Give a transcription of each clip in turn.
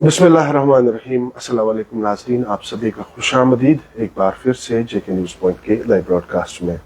बिस्मिल्लाहिर्रहमानिर्रहीम। अस्सलाम वालेकुम नाज़रीन, आप सभी का खुशामदीद एक बार फिर से जेके न्यूज़ पॉइंट के लाइव ब्रॉडकास्ट में।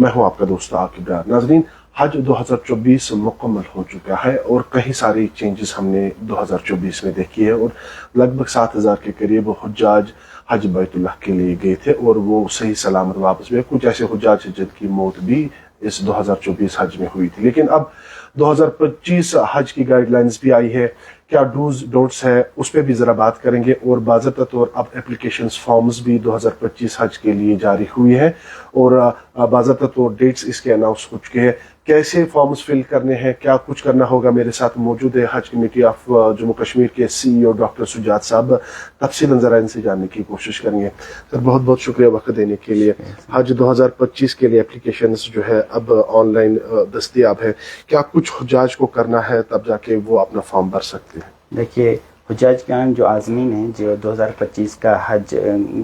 मैं हूं आपका दोस्त आकिब डार। नाज़रीन, हज 2024 मुकम्मल हो चुका है और कई सारी चेंजेस हमने 2024 में देखी है और लगभग 7,000 के करीब हुज्जाज हज बैतुल्लाह के लिए गए थे और वो सही सलामत वापस हुए। कुछ ऐसे हुज्जाज जिनकी मौत भी इस 2024 हज में हुई थी, लेकिन अब 2025 हज की गाइडलाइंस भी आई है। क्या डूज डोंट्स है उस पर भी ज़रा बात करेंगे और बाज़ाब्ता तौर अब एप्लीकेशंस फॉर्म्स भी 2025 हज के लिए जारी हुई है और बाज़ाब्ता तौर डेट्स इसके अनाउंस हो चुके हैं। कैसे फॉर्म्स फिल करने हैं, क्या कुछ करना होगा। मेरे साथ मौजूद है हज कमेटी ऑफ जम्मू कश्मीर के CEO डॉक्टर सुजात साहब। तफसीलन ज़रा इनसे जानने की कोशिश करेंगे। सर, बहुत बहुत शुक्रिया वक्त देने के लिए। हज 2025 के लिए एप्लीकेशंस जो है अब ऑनलाइन दस्तयाब है। क्या कुछ हुज्जाज को करना है तब जाके वो अपना फॉर्म भर सकते हैं? देखिए, हुज्जाज खान जो आज़मीन हैं, जो 2025 का हज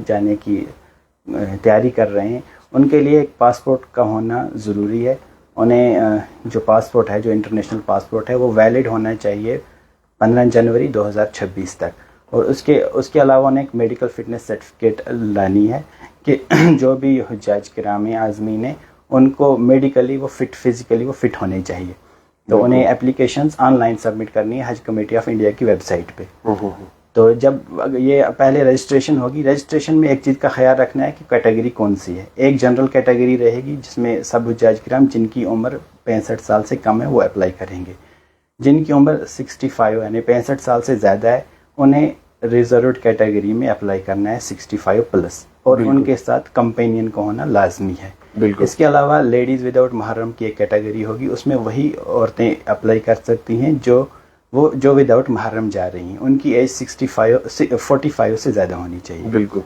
जाने की तैयारी कर रहे हैं, उनके लिए एक पासपोर्ट का होना ज़रूरी है। उन्हें जो पासपोर्ट है, जो इंटरनेशनल पासपोर्ट है, वो वैलिड होना चाहिए 15 जनवरी 2026 तक। और उसके अलावा उन्हें एक मेडिकल फिटनेस सर्टिफिकेट लानी है कि जो भी हुज्जाज किराम आज़मीन हैं, उनको मेडिकली वो फिज़िकली वो फिट होने चाहिए। तो उन्हें एप्लीकेशंस ऑनलाइन सबमिट करनी है हज कमेटी ऑफ इंडिया की वेबसाइट पे। तो जब ये पहले रजिस्ट्रेशन होगी, रजिस्ट्रेशन में एक चीज़ का ख्याल रखना है कि कैटेगरी कौन सी है। एक जनरल कैटेगरी रहेगी जिसमें सब हुज्जाज किराम जिनकी उम्र 65 साल से कम है वो अप्लाई करेंगे। जिनकी उम्र 65 यानी 65 साल से ज़्यादा है, उन्हें रिजर्व्ड कैटेगरी में अप्लाई करना है 65 प्लस, और उनके साथ कंपेनियन को होना लाजमी है। इसके अलावा लेडीज़ विदाउट महरम की एक कैटेगरी होगी, उसमें वही औरतें अप्लाई कर सकती हैं जो विदाउट महरम जा रही हैं। उनकी एज 45 से ज़्यादा होनी चाहिए। बिल्कुल।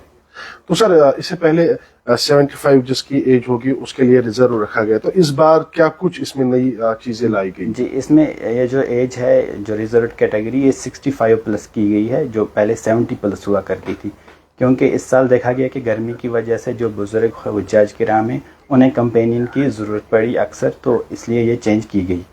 तो सर, इससे पहले 75 जिसकी एज होगी उसके लिए रिजर्व रखा गया, तो इस बार क्या कुछ इसमें नई चीज़ें लाई गई? जी, इसमें ये जो एज है, जो रिजर्व कैटेगरी, ये 65 प्लस की गई है, जो पहले 70 प्लस हुआ करती थी। क्योंकि इस साल देखा गया कि गर्मी की वजह से जो बुजुर्ग हुज्जाज किराम हैं, उन्हें कंपेनियन की ज़रूरत पड़ी अक्सर, तो इसलिए ये चेंज की गई।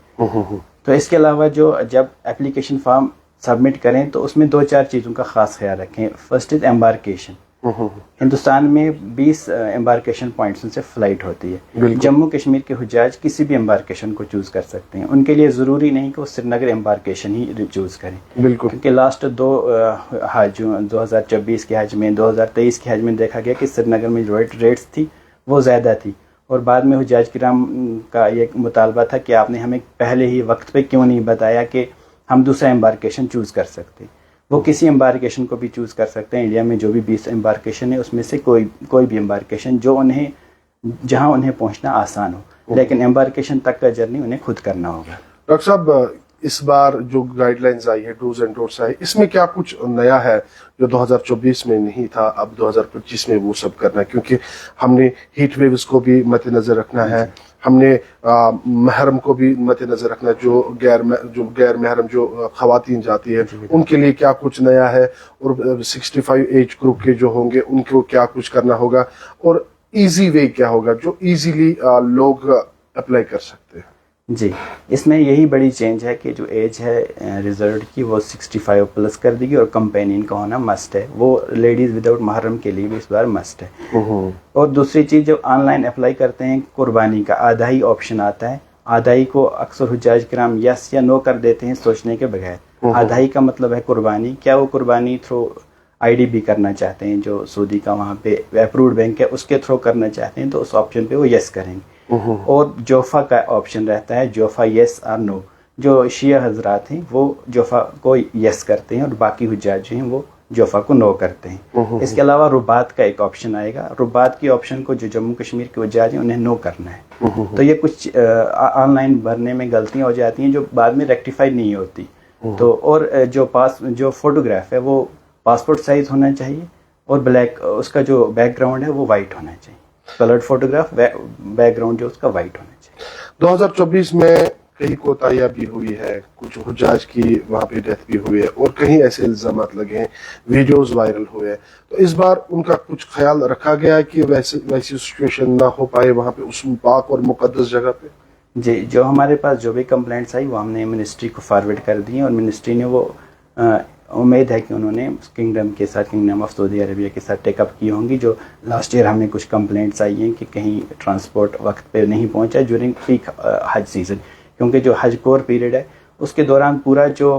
तो इसके अलावा जब एप्लीकेशन फॉर्म सबमिट करें तो उसमें 2-4 चीज़ों का ख़ास ख्याल रखें। First is embarkation. हिंदुस्तान में 20 एम्बार्केशन पॉइंट्स से फ़्लाइट होती है। जम्मू कश्मीर के हुज्जाज किसी भी एम्बार्केशन को चूज़ कर सकते हैं। उनके लिए ज़रूरी नहीं कि वो श्रीनगर एम्बार्केशन ही चूज़ करें। बिल्कुल। क्योंकि लास्ट 2 हज 2024 के हज में, 2023 के हज में देखा गया कि श्रीनगर में जो रेट्स थी वो ज़्यादा थी, और बाद में हुज्जाज किराम का ये मुतालबा था कि आपने हमें पहले ही वक्त पे क्यों नहीं बताया कि हम दूसरा एम्बार्केशन चूज़ कर सकते। वो किसी एम्बार्केशन को भी चूज़ कर सकते हैं। इंडिया में जो भी 20 एम्बार्केशन है उसमें से कोई भी एम्बार्केशन जहां उन्हें पहुंचना आसान हो, लेकिन एम्बार्केशन तक का जर्नी उन्हें खुद करना होगा। डॉक्टर साहब, इस बार जो गाइडलाइंस आई है, डूज एंड डोंट्स आई, इसमें क्या कुछ नया है जो 2024 में नहीं था, अब 2025 में वो सब करना है? क्योंकि हमने हीट वेव्स को भी मद्देनजर रखना है, हमने महरम को भी मद्देनजर रखना है, जो गैर महरम जो खवातीन जाती है उनके लिए क्या कुछ नया है, और 65 एज ग्रुप के जो होंगे उनको क्या कुछ करना होगा, और इजी वे क्या होगा जो इजीली लोग अप्लाई कर सकते हैं? जी, इसमें यही बड़ी चेंज है कि जो एज है रिजर्व की वो 65 प्लस कर दी और कंपेनियन का होना मस्ट है। वो लेडीज़ विदाउट महरम के लिए भी इस बार मस्ट है। और दूसरी चीज़, जब ऑनलाइन अप्लाई करते हैं कुर्बानी का आधाई ऑप्शन आता है। आधाई को अक्सर हुज्जाज किराम यस या नो कर देते हैं सोचने के बगैर। आधाई का मतलब है कुर्बानी। क्या वो कुर्बानी थ्रू IDB करना चाहते हैं, जो सऊदी का वहाँ पे अप्रूव्ड बैंक है उसके थ्रू करना चाहते हैं, तो उस ऑप्शन पे वो यस करेंगे। और जोफा का ऑप्शन रहता है, जोफा यस और नो। जो शिया हजरात हैं वो जोफा को यस करते हैं और बाकी हुज्जाज जो हैं वो जोफा को नो करते हैं। इसके अलावा रुबात का एक ऑप्शन आएगा। रुबात की ऑप्शन को जो जम्मू कश्मीर के हुज्जाज हैं उन्हें नो करना है। तो ये कुछ ऑनलाइन भरने में गलतियां हो जाती हैं जो बाद में रेक्टिफाई नहीं होती। तो और जो फोटोग्राफ है वो पासपोर्ट साइज होना चाहिए, और ब्लैक उसका जो बैकग्राउंड है वो वाइट होना चाहिए। कलर्ड फोटोग्राफ, बैकग्राउंड जो उसका वाइट होना चाहिए। 2024 में कई कोताहियां भी हुई है, कुछ हुज्जाज की वहाँ पे डेथ भी हुई है और कहीं ऐसे इल्जाम लगे हैं, वीडियोस वायरल हुए हैं। तो इस बार उनका कुछ ख्याल रखा गया है कि वैसी सिचुएशन ना हो पाए वहाँ पे, उस पाक और मुकद्दस जगह पे? जी, जो हमारे पास जो भी कंप्लेंट्स आई वो हमने मिनिस्ट्री को फॉरवर्ड कर दी हैं, और मिनिस्ट्री ने वो उम्मीद है कि उन्होंने किंगडम के साथ, किंगडम ऑफ सऊदी अरबिया के साथ टेकअप की होंगी। जो लास्ट ईयर हमें कुछ कंप्लेंट्स आई हैं कि कहीं ट्रांसपोर्ट वक्त पे नहीं पहुंचा ड्यूरिंग पीक हज सीज़न, क्योंकि जो हज कोर पीरियड है उसके दौरान पूरा जो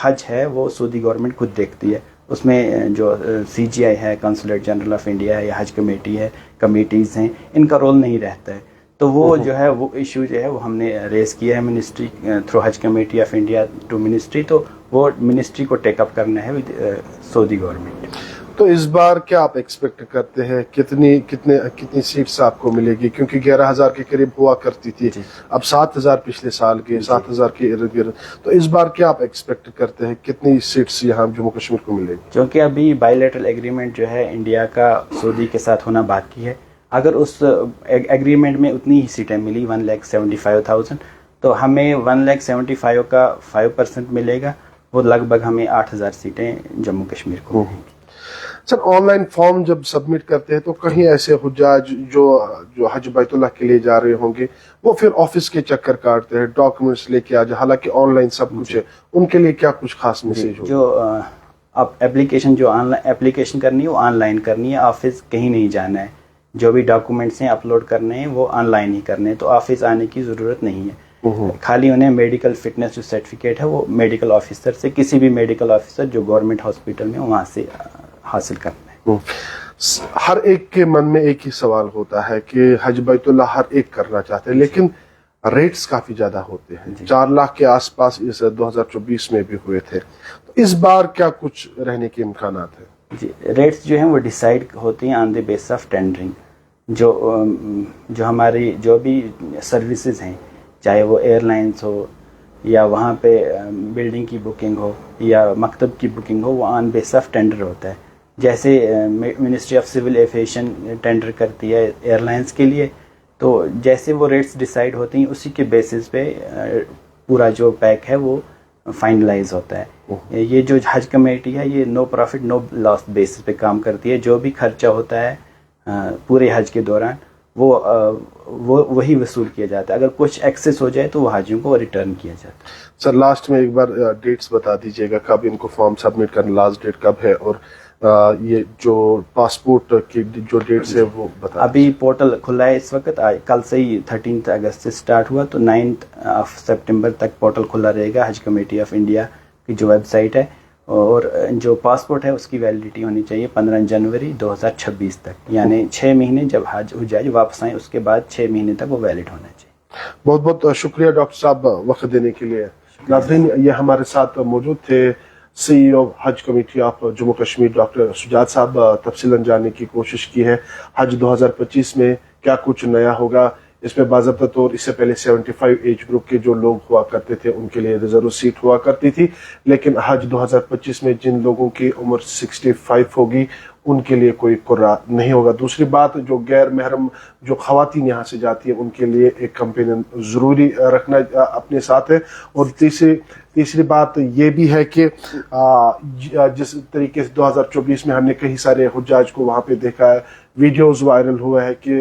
हज है वो सऊदी गवर्नमेंट खुद देखती है। उसमें जो CGI है, कंसुलेट जनरल ऑफ इंडिया है, या हज कमेटी है, कमेटीज़ हैं, इनका रोल नहीं रहता है। तो वो जो है वो इशू जो है वो हमने रेज़ किया है ministry through Haj committee of India to ministry, तो वो मिनिस्ट्री को टेकअप करना है विद सऊदी गवर्नमेंट। तो इस बार क्या आप एक्सपेक्ट करते हैं, कितनी सीट्स आपको मिलेगी? क्योंकि 11,000 के करीब हुआ करती थी, अब 7,000 पिछले साल के, 7,000 के इर्द गिर्द। तो इस बार क्या आप एक्सपेक्ट करते हैं, कितनी सीट्स यहाँ जम्मू कश्मीर को मिलेगी? क्योंकि अभी बायलैटरल एग्रीमेंट जो है इंडिया का सऊदी के साथ होना बाकी है, अगर उस एग्रीमेंट में उतनी ही सीटें मिली 1,75,000, तो हमें 1,75,000 का 5% मिलेगा, वो लगभग हमें 8,000 सीटें जम्मू कश्मीर को मिलेंगी। सर, ऑनलाइन फॉर्म जब सबमिट करते हैं तो कहीं ऐसे हुज्जाज जो हज बैतुल्लाह के लिए जा रहे होंगे वो फिर ऑफिस के चक्कर काटते हैं, डॉक्यूमेंट्स लेके आ जाए, हालांकि ऑनलाइन सब कुछ है, उनके लिए क्या कुछ खास मैसेज हो? जो अब एप्लीकेशन जो ऑनलाइन एप्लीकेशन करनी है वो ऑनलाइन करनी है, ऑफिस कहीं नहीं जाना है। जो भी डॉक्यूमेंट्स हैं अपलोड करने हैं वो ऑनलाइन ही करने हैं, तो ऑफिस आने की ज़रूरत नहीं है। खाली उन्हें मेडिकल फिटनेस जो सर्टिफिकेट है वो मेडिकल ऑफिसर से, किसी भी मेडिकल ऑफिसर जो गवर्नमेंट हॉस्पिटल में वहाँ से हासिल करना है। हर एक के मन में एक ही सवाल होता है कि हज बैतुल्लाह हर एक करना चाहते हैं, लेकिन रेट्स काफी ज्यादा होते हैं। 4 लाख के आसपास इस 2024 में भी हुए थे, तो इस बार क्या कुछ रहने के इम्कानात है? जी, रेट्स जो हैं वो डिसाइड होती हैं on the base of tendering. जो हमारी जो भी सर्विसेज हैं, चाहे वो एयरलाइंस हो या वहाँ पे बिल्डिंग की बुकिंग हो या मकतब की बुकिंग हो, वो ऑन बेस ऑफ टेंडर होता है। जैसे ministry of civil aviation tender करती है एयरलाइंस के लिए, तो जैसे वो रेट्स डिसाइड होती हैं उसी के बेसिस पे पूरा जो पैक है वो फाइनलाइज होता है। ये जो हज कमेटी है ये no profit no loss basis पे काम करती है। जो भी खर्चा होता है पूरे हज के दौरान वो वही वसूल किया जाता है। अगर कुछ एक्सेस हो जाए तो वो हाजियों को रिटर्न किया जाता है। सर, लास्ट में एक बार डेट्स बता दीजिएगा, कब इनको फॉर्म सबमिट करना, लास्ट डेट कब है, और ये जो पासपोर्ट की जो डेट्स है वो बता। अभी पोर्टल खुला है इस वक्त, कल से ही 13 अगस्त से स्टार्ट हुआ, तो 9 सितंबर तक पोर्टल खुला रहेगा हज कमेटी ऑफ इंडिया की जो वेबसाइट है। और जो पासपोर्ट है उसकी वैलिडिटी होनी चाहिए 15 जनवरी 2026 तक, यानी 6 महीने जब हज हुज्जाज वापस आए उसके बाद 6 महीने तक वो वैलिड होना चाहिए। बहुत बहुत शुक्रिया डॉक्टर साहब वक्त देने के लिए। नाज़रीन, ये हमारे साथ मौजूद थे CEO Haj committee of Jammu Kashmir doctor Sujat साहब। तफसीलन जानने की कोशिश की है हज 2025 में क्या कुछ नया होगा। इसमें बाज़ाब्ता तौर इससे पहले 75 एज ग्रुप के जो लोग हुआ करते थे उनके लिए रिजर्व सीट हुआ करती थी, लेकिन हज 2025 में जिन लोगों की उम्र 65 होगी उनके लिए कोई कुर्रा नहीं होगा। दूसरी बात, जो गैर महरम जो खवातीन यहाँ से जाती है उनके लिए एक कंपेनियन ज़रूरी रखना अपने साथ है। और तीसरी बात ये भी है कि जिस तरीके से 2024 में हमने कई सारे हुज्जाज को वहाँ पे देखा है, वीडियोस वायरल हुआ है कि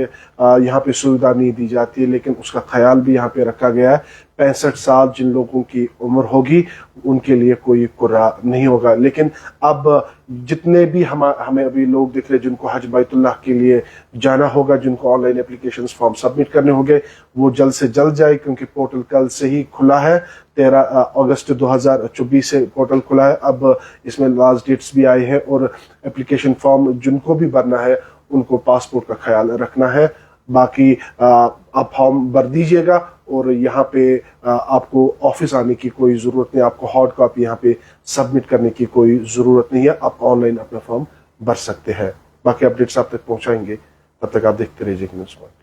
यहाँ पे सुविधा नहीं दी जाती है, लेकिन उसका ख्याल भी यहाँ पे रखा गया है। 65 साल जिन लोगों की उम्र होगी उनके लिए कोई कुर्रा नहीं होगा। लेकिन अब जितने भी हमें अभी लोग दिख रहे हैं जिनको हज बैतुल्लाह के लिए जाना होगा, जिनको ऑनलाइन एप्लीकेशंस फॉर्म सबमिट करने होंगे, वो जल्द से जल्द जाए, क्योंकि पोर्टल कल से ही खुला है। 13 अगस्त 2024 से पोर्टल खुला है। अब इसमें लास्ट डेट्स भी आए हैं और एप्लीकेशन फॉर्म जिनको भी भरना है उनको पासपोर्ट का ख्याल रखना है। बाकी आप फॉर्म भर दीजिएगा और यहाँ पे आपको ऑफिस आने की कोई ज़रूरत नहीं, आपको हार्ड कॉपी यहाँ पे सबमिट करने की कोई ज़रूरत नहीं है, आप ऑनलाइन अपना फॉर्म भर सकते हैं। बाकी अपडेट्स आप तक पहुँचाएंगे, तब तक आप देखते रहिए न्यूज़ पॉइंट।